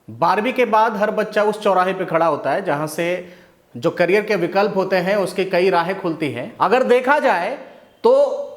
12वीं के बाद हर बच्चा उस चौराहे पे खड़ा होता है जहां से जो करियर के विकल्प होते हैं उसकी कई राहें खुलती हैं। अगर देखा जाए तो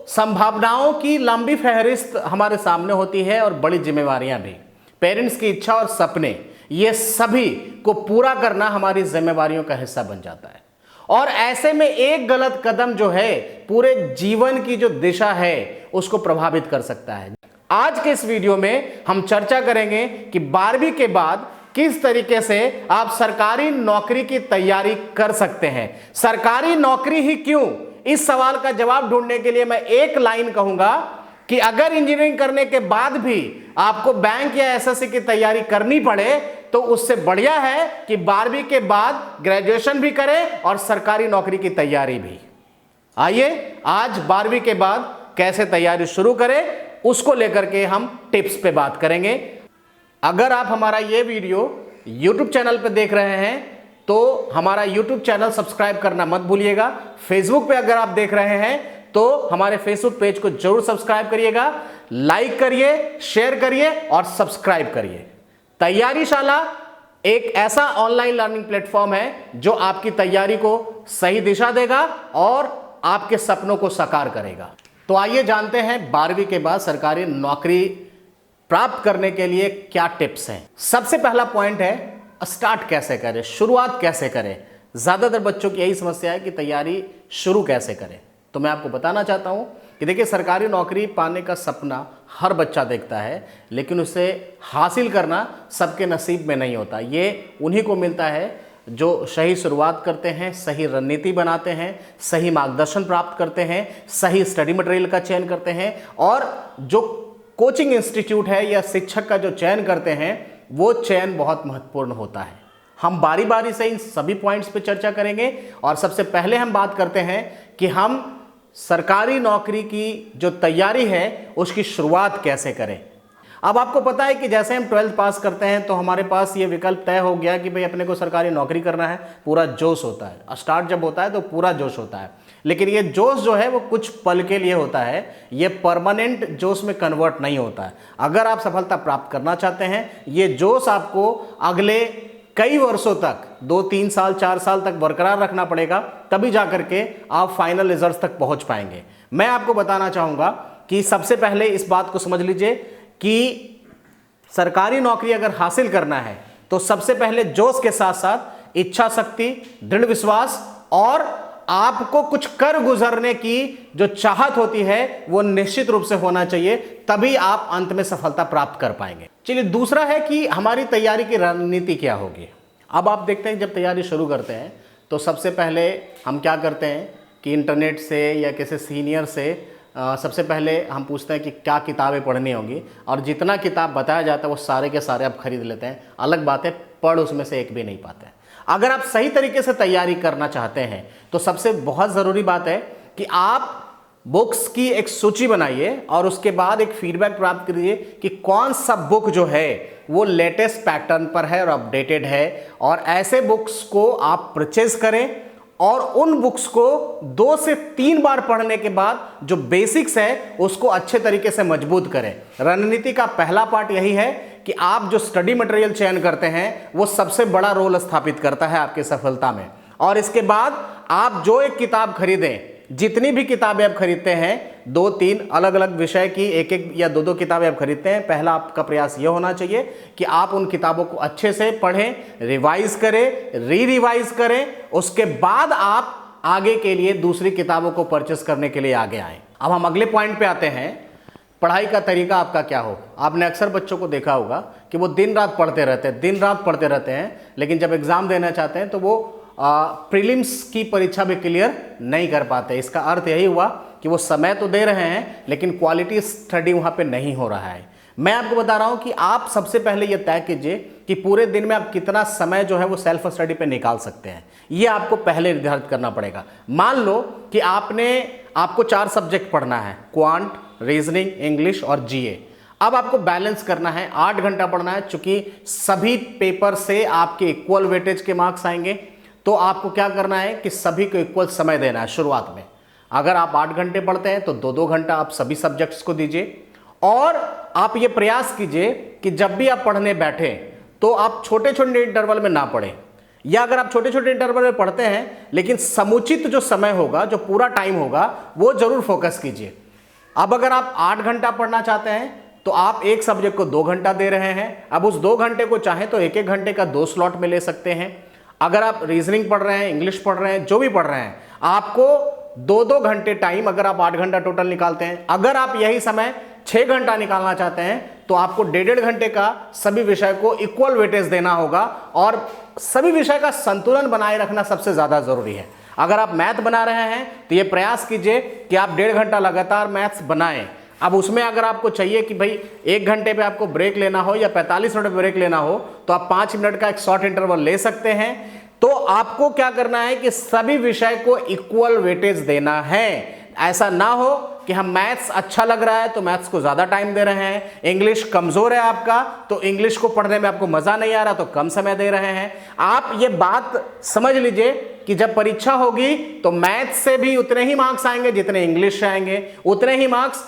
संभावनाओं की लंबी फहरिस्त हमारे सामने होती है और बड़ी जिम्मेवारियां भी। पेरेंट्स की इच्छा और सपने, ये सभी को पूरा करना हमारी जिम्मेवारियों का हिस्सा बन जाता है। और ऐसे में एक गलत कदम जो है पूरे जीवन की जो दिशा है उसको प्रभावित कर सकता है। आज के इस वीडियो में हम चर्चा करेंगे कि 12वीं के बाद किस तरीके से आप सरकारी नौकरी की तैयारी कर सकते हैं। सरकारी नौकरी ही क्यों, इस सवाल का जवाब ढूंढने के लिए मैं एक लाइन कहूंगा कि अगर इंजीनियरिंग करने के बाद भी आपको बैंक या एसएससी की तैयारी करनी पड़े तो उससे बढ़िया है कि 12वीं के बाद ग्रेजुएशन भी करें और सरकारी नौकरी की तैयारी भी। आइए आज 12वीं के बाद कैसे तैयारी शुरू करें उसको लेकर के हम टिप्स पे बात करेंगे। अगर आप हमारा ये वीडियो YouTube चैनल पे देख रहे हैं तो हमारा YouTube चैनल सब्सक्राइब करना मत भूलिएगा। फेसबुक पे अगर आप देख रहे हैं तो हमारे फेसबुक पेज को जरूर सब्सक्राइब करिएगा, लाइक करिए, शेयर करिए और सब्सक्राइब करिए। तैयारीशाला एक ऐसा ऑनलाइन लर्निंग प्लेटफॉर्म है जो आपकी तैयारी को सही दिशा देगा और आपके सपनों को साकार करेगा। तो आइए जानते हैं 12वीं के बाद सरकारी नौकरी प्राप्त करने के लिए क्या टिप्स हैं। सबसे पहला पॉइंट है स्टार्ट कैसे करें, शुरुआत कैसे करें। ज़्यादातर बच्चों की यही समस्या है कि तैयारी शुरू कैसे करें। तो मैं आपको बताना चाहता हूं कि देखिए, सरकारी नौकरी पाने का सपना हर बच्चा देखता है, लेकिन उसे हासिल करना सबके नसीब में नहीं होता। ये उन्हीं को मिलता है जो सही शुरुआत करते हैं, सही रणनीति बनाते हैं, सही मार्गदर्शन प्राप्त करते हैं, सही स्टडी मटेरियल का चयन करते हैं और जो कोचिंग इंस्टीट्यूट है या शिक्षक का जो चयन करते हैं वो चयन बहुत महत्वपूर्ण होता है। हम बारी बारी से इन सभी पॉइंट्स पे चर्चा करेंगे और सबसे पहले हम बात करते हैं कि हम सरकारी नौकरी की जो तैयारी है उसकी शुरुआत कैसे करें। अब आपको पता है कि जैसे हम 12th पास करते हैं तो हमारे पास ये विकल्प तय हो गया कि भाई अपने को सरकारी नौकरी करना है, पूरा जोश होता है। स्टार्ट जब होता है तो पूरा जोश होता है, लेकिन ये जोश जो है वो कुछ पल के लिए होता है, ये परमानेंट जोश में कन्वर्ट नहीं होता है। अगर आप सफलता प्राप्त करना चाहते हैं, ये जोश आपको अगले कई वर्षों तक 2-3 साल 4 साल तक बरकरार रखना पड़ेगा, तभी जा करके आप फाइनल रिजल्ट तक पहुंच पाएंगे। मैं आपको बताना चाहूँगा कि सबसे पहले इस बात को समझ लीजिए कि सरकारी नौकरी अगर हासिल करना है तो सबसे पहले जोश के साथ साथ इच्छा शक्ति, दृढ़ विश्वास और आपको कुछ कर गुजरने की जो चाहत होती है वो निश्चित रूप से होना चाहिए, तभी आप अंत में सफलता प्राप्त कर पाएंगे। चलिए, दूसरा है कि हमारी तैयारी की रणनीति क्या होगी। अब आप देखते हैं जब तैयारी शुरू करते हैं तो सबसे पहले हम क्या करते हैं कि इंटरनेट से या किसी सीनियर से सबसे पहले हम पूछते हैं कि क्या किताबें पढ़नी होंगी, और जितना किताब बताया जाता है वो सारे के सारे आप खरीद लेते हैं। अलग बात है, पढ़ उसमें से एक भी नहीं पाते हैं। अगर आप सही तरीके से तैयारी करना चाहते हैं तो सबसे बहुत ज़रूरी बात है कि आप बुक्स की एक सूची बनाइए और उसके बाद एक फीडबैक प्राप्त करिए कि कौन सा बुक जो है वो लेटेस्ट पैटर्न पर है और अपडेटेड है, और ऐसे बुक्स को आप परचेज करें और उन बुक्स को 2 से 3 बार पढ़ने के बाद जो बेसिक्स है उसको अच्छे तरीके से मजबूत करें। रणनीति का पहला पार्ट यही है कि आप जो स्टडी मटेरियल चयन करते हैं वो सबसे बड़ा रोल स्थापित करता है आपकी सफलता में। और इसके बाद आप जो एक किताब खरीदें, जितनी भी किताबें आप खरीदते हैं, 2-3 अलग अलग विषय की 1-1 या 2-2 किताबें आप खरीदते हैं, पहला आपका प्रयास यह होना चाहिए कि आप उन किताबों को अच्छे से पढ़ें, रिवाइज करें, रिवाइज करें। उसके बाद आप आगे के लिए दूसरी किताबों को परचेस करने के लिए आगे आएँ। अब हम अगले पॉइंट पे आते हैं, पढ़ाई का तरीका आपका क्या हो। आपने अक्सर बच्चों को देखा होगा कि वो दिन रात पढ़ते रहते हैं, लेकिन जब एग्ज़ाम देना चाहते हैं तो वो प्रीलिम्स की परीक्षा भी क्लियर नहीं कर पाते। इसका अर्थ यही हुआ कि वो समय तो दे रहे हैं लेकिन क्वालिटी स्टडी वहाँ पे नहीं हो रहा है। मैं आपको बता रहा हूँ कि आप सबसे पहले ये तय कीजिए कि पूरे दिन में आप कितना समय जो है वो सेल्फ स्टडी पे निकाल सकते हैं। ये आपको पहले निर्धारित करना पड़ेगा। मान लो कि आपको 4 सब्जेक्ट पढ़ना है, क्वांट, रीजनिंग, इंग्लिश और जीए। अब आपको बैलेंस करना है, 8 घंटा पढ़ना है। चूंकि सभी पेपर से आपके इक्वल वेटेज के मार्क्स आएंगे तो आपको क्या करना है कि सभी को इक्वल समय देना है शुरुआत में। अगर आप 8 घंटे पढ़ते हैं तो 2-2 घंटा आप सभी सब्जेक्ट्स को दीजिए, और आप ये प्रयास कीजिए कि जब भी आप पढ़ने बैठे तो आप छोटे छोटे इंटरवल में ना पढ़ें, या अगर आप छोटे छोटे इंटरवल में पढ़ते हैं लेकिन समुचित जो समय होगा, जो पूरा टाइम होगा, वो जरूर फोकस कीजिए। अब अगर आप 8 घंटा पढ़ना चाहते हैं तो आप एक सब्जेक्ट को 2 घंटा दे रहे हैं। अब उस 2 घंटे को चाहें तो 1-1 घंटे का 2 स्लॉट में ले सकते हैं। अगर आप रीजनिंग पढ़ रहे हैं, इंग्लिश पढ़ रहे हैं, जो भी पढ़ रहे हैं, आपको 2-2 घंटे टाइम, अगर आप 8 घंटा टोटल निकालते हैं, अगर आप यही समय 6 घंटा निकालना चाहते हैं तो आपको 1.5 घंटे का सभी विषय को इक्वल वेटेज देना होगा। और सभी विषय का संतुलन बनाए रखना सबसे ज्यादा जरूरी है। अगर आप मैथ बना रहे हैं तो ये प्रयास कीजिए कि आप 1.5 घंटा लगातार मैथ्स बनाएं। अब उसमें अगर आपको चाहिए कि भाई 1 घंटे पे आपको ब्रेक लेना हो या 45 मिनट ब्रेक लेना हो तो आप 5 मिनट का एक शॉर्ट इंटरवल ले सकते हैं। तो आपको क्या करना है कि सभी विषय को इक्वल वेटेज देना है। ऐसा ना हो कि हम मैथ्स अच्छा लग रहा है तो मैथ्स को ज्यादा टाइम दे रहे हैं, इंग्लिश कमजोर है आपका तो इंग्लिश को पढ़ने में आपको मजा नहीं आ रहा तो कम समय दे रहे हैं। आप ये बात समझ लीजिए कि जब परीक्षा होगी तो मैथ्स से भी उतने ही मार्क्स आएंगे जितने इंग्लिश से आएंगे, उतने ही मार्क्स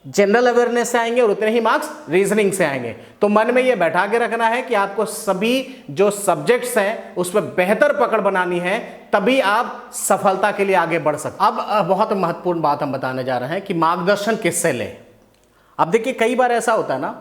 जनरल अवेयरनेस से आएंगे और उतने ही मार्क्स रीजनिंग से आएंगे। तो मन में ये बैठा के रखना है कि आपको सभी जो सब्जेक्ट्स हैं उस पर बेहतर पकड़ बनानी है, तभी आप सफलता के लिए आगे बढ़ सकते। अब बहुत महत्वपूर्ण बात हम बताने जा रहे हैं कि मार्गदर्शन किससे ले। अब देखिए कई बार ऐसा होता है ना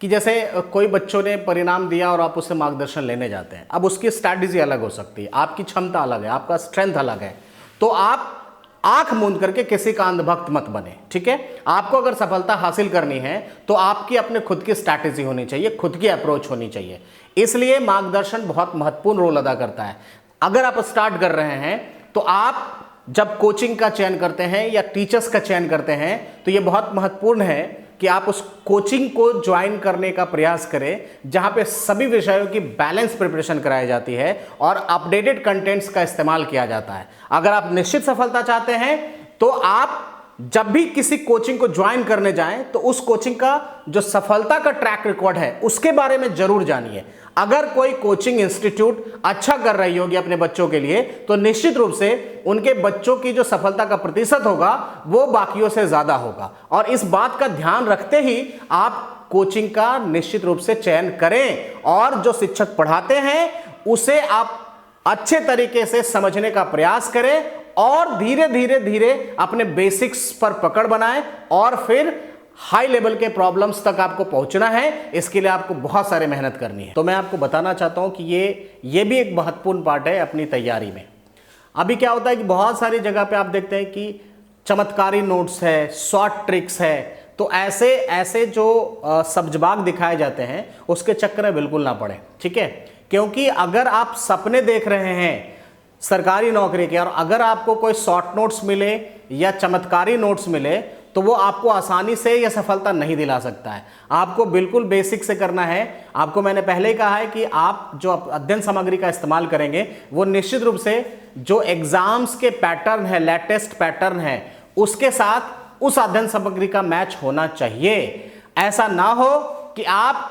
कि जैसे कोई बच्चों ने परिणाम दिया और आप उससे मार्गदर्शन लेने जाते हैं। अब उसकी स्ट्रैटेजी अलग हो सकती है, आपकी क्षमता अलग है, आपका स्ट्रेंथ अलग है। तो आप आंख मूंद करके किसी का अंधभक्त मत बने, ठीक है। आपको अगर सफलता हासिल करनी है तो आपकी अपने खुद की स्ट्रैटेजी होनी चाहिए, खुद की अप्रोच होनी चाहिए। इसलिए मार्गदर्शन बहुत महत्वपूर्ण रोल अदा करता है। अगर आप स्टार्ट कर रहे हैं तो आप जब कोचिंग का चयन करते हैं या टीचर्स का चयन करते हैं तो यह बहुत महत्वपूर्ण है कि आप उस कोचिंग को ज्वाइन करने का प्रयास करें जहां पे सभी विषयों की बैलेंस प्रिपरेशन कराई जाती है और अपडेटेड कंटेंट्स का इस्तेमाल किया जाता है। अगर आप निश्चित सफलता चाहते हैं तो आप जब भी किसी कोचिंग को ज्वाइन करने जाएं तो उस कोचिंग का जो सफलता का ट्रैक रिकॉर्ड है उसके बारे में जरूर जानिए। अगर कोई कोचिंग इंस्टीट्यूट अच्छा कर रही होगी अपने बच्चों के लिए तो निश्चित रूप से उनके बच्चों की जो सफलता का प्रतिशत होगा वो बाकियों से ज्यादा होगा। और इस बात का ध्यान रखते ही आप कोचिंग का निश्चित रूप से चयन करें और जो शिक्षक पढ़ाते हैं उसे आप अच्छे तरीके से समझने का प्रयास करें और धीरे धीरे धीरे अपने बेसिक्स पर पकड़ बनाएं और फिर हाई लेवल के प्रॉब्लम्स तक आपको पहुंचना है। इसके लिए आपको बहुत सारे मेहनत करनी है। तो मैं आपको बताना चाहता हूं कि ये भी एक महत्वपूर्ण पार्ट है अपनी तैयारी में। अभी क्या होता है कि बहुत सारी जगह पे आप देखते हैं कि चमत्कारी नोट्स है, शॉर्ट ट्रिक्स है, तो ऐसे जो सब्जबाग दिखाए जाते हैं उसके चक्कर में बिल्कुल ना पड़े, ठीक है। क्योंकि अगर आप सपने देख रहे हैं सरकारी नौकरी के और अगर आपको कोई शॉर्ट नोट्स मिले या चमत्कारी नोट्स मिले तो वो आपको आसानी से यह सफलता नहीं दिला सकता है। आपको बिल्कुल बेसिक से करना है। आपको मैंने पहले ही कहा है कि आप जो अध्ययन सामग्री का इस्तेमाल करेंगे वो निश्चित रूप से जो एग्जाम्स के पैटर्न है, लेटेस्ट पैटर्न है, उसके साथ उस अध्ययन सामग्री का मैच होना चाहिए। ऐसा ना हो कि आप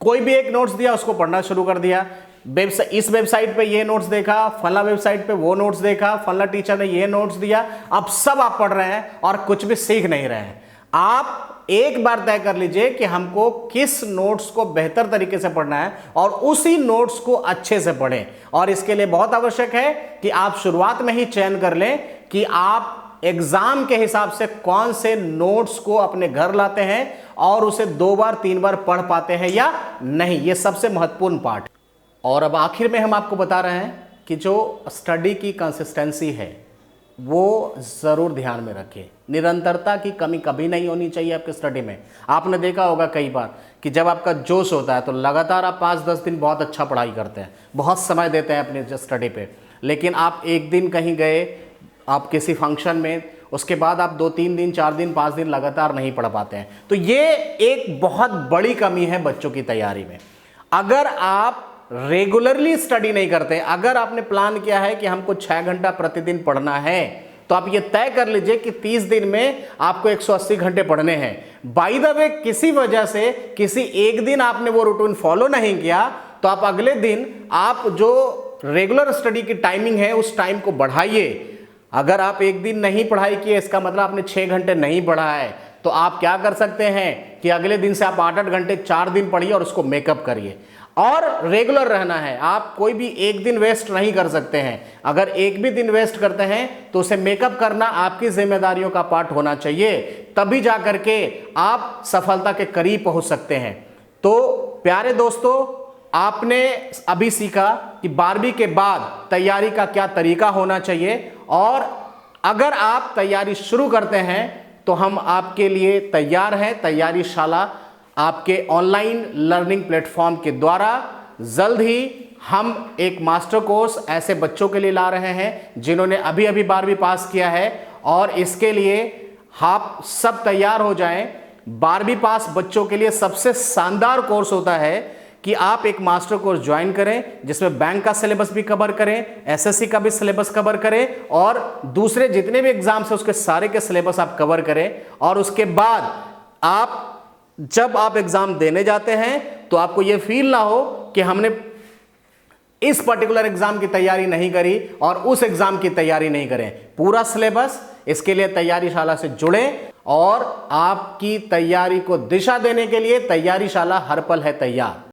कोई भी एक नोट्स दिया उसको पढ़ना शुरू कर दिया, इस वेबसाइट पे ये नोट्स देखा, फला वेबसाइट पे वो नोट्स देखा, फला टीचर ने ये नोट्स दिया, अब सब आप पढ़ रहे हैं और कुछ भी सीख नहीं रहे हैं। आप एक बार तय कर लीजिए कि हमको किस नोट्स को बेहतर तरीके से पढ़ना है और उसी नोट्स को अच्छे से पढ़ें। और इसके लिए बहुत आवश्यक है कि आप शुरुआत में ही चयन कर लें कि आप एग्जाम के हिसाब से कौन से नोट्स को अपने घर लाते हैं और उसे 2 बार 3 बार पढ़ पाते हैं या नहीं। यह सबसे महत्वपूर्ण पार्ट। और अब आखिर में हम आपको बता रहे हैं कि जो स्टडी की कंसिस्टेंसी है वो ज़रूर ध्यान में रखिए। निरंतरता की कमी कभी नहीं होनी चाहिए आपके स्टडी में। आपने देखा होगा कई बार कि जब आपका जोश होता है तो लगातार आप 5-10 दिन बहुत अच्छा पढ़ाई करते हैं, बहुत समय देते हैं अपने स्टडी पे, लेकिन आप एक दिन कहीं गए, आप किसी फंक्शन में, उसके बाद आप 2-3 दिन 4 दिन 5 दिन लगातार नहीं पढ़ पाते हैं। तो ये एक बहुत बड़ी कमी है बच्चों की तैयारी में। अगर आप रेगुलरली स्टडी नहीं करते, अगर आपने प्लान किया है कि हमको 6 घंटा प्रतिदिन पढ़ना है तो आप ये तय कर लीजिए कि 30 दिन में आपको 180 घंटे पढ़ने हैं। बाय द वे किसी वजह से किसी एक दिन आपने वो रूटीन फॉलो नहीं किया तो आप अगले दिन आप जो रेगुलर स्टडी की टाइमिंग है उस टाइम को बढ़ाइए। अगर आप एक दिन नहीं पढ़ाई किए इसका मतलब आपने 6 घंटे नहीं पढ़ा है, तो आप क्या कर सकते हैं कि अगले दिन से आप 8-8 घंटे 4 दिन पढ़िए और उसको मेकअप करिए। और रेगुलर रहना है। आप कोई भी एक दिन वेस्ट नहीं कर सकते हैं। अगर एक भी दिन वेस्ट करते हैं तो उसे मेकअप करना आपकी जिम्मेदारियों का पार्ट होना चाहिए, तभी जाकर के आप सफलता के करीब पहुंच सकते हैं। तो प्यारे दोस्तों, आपने अभी सीखा कि 12वीं के बाद तैयारी का क्या तरीका होना चाहिए, और अगर आप तैयारी शुरू करते हैं तो हम आपके लिए तैयार हैं। तैयारी शाला आपके ऑनलाइन लर्निंग प्लेटफॉर्म के द्वारा जल्द ही हम एक मास्टर कोर्स ऐसे बच्चों के लिए ला रहे हैं जिन्होंने अभी अभी 12वीं पास किया है, और इसके लिए आप सब तैयार हो जाएं। 12वीं पास बच्चों के लिए सबसे शानदार कोर्स होता है कि आप एक मास्टर कोर्स ज्वाइन करें जिसमें बैंक का सिलेबस भी कवर करें, एसएससी का भी सिलेबस कवर करें, और दूसरे जितने भी एग्जाम्स हैं उसके सारे के सिलेबस आप कवर करें। और उसके बाद आप जब आप एग्जाम देने जाते हैं तो आपको यह फील ना हो कि हमने इस पर्टिकुलर एग्जाम की तैयारी नहीं करी और उस एग्जाम की तैयारी नहीं करें। पूरा सिलेबस, इसके लिए तैयारी शाला से जुड़ें, और आपकी तैयारी को दिशा देने के लिए तैयारी शाला हर पल है तैयार।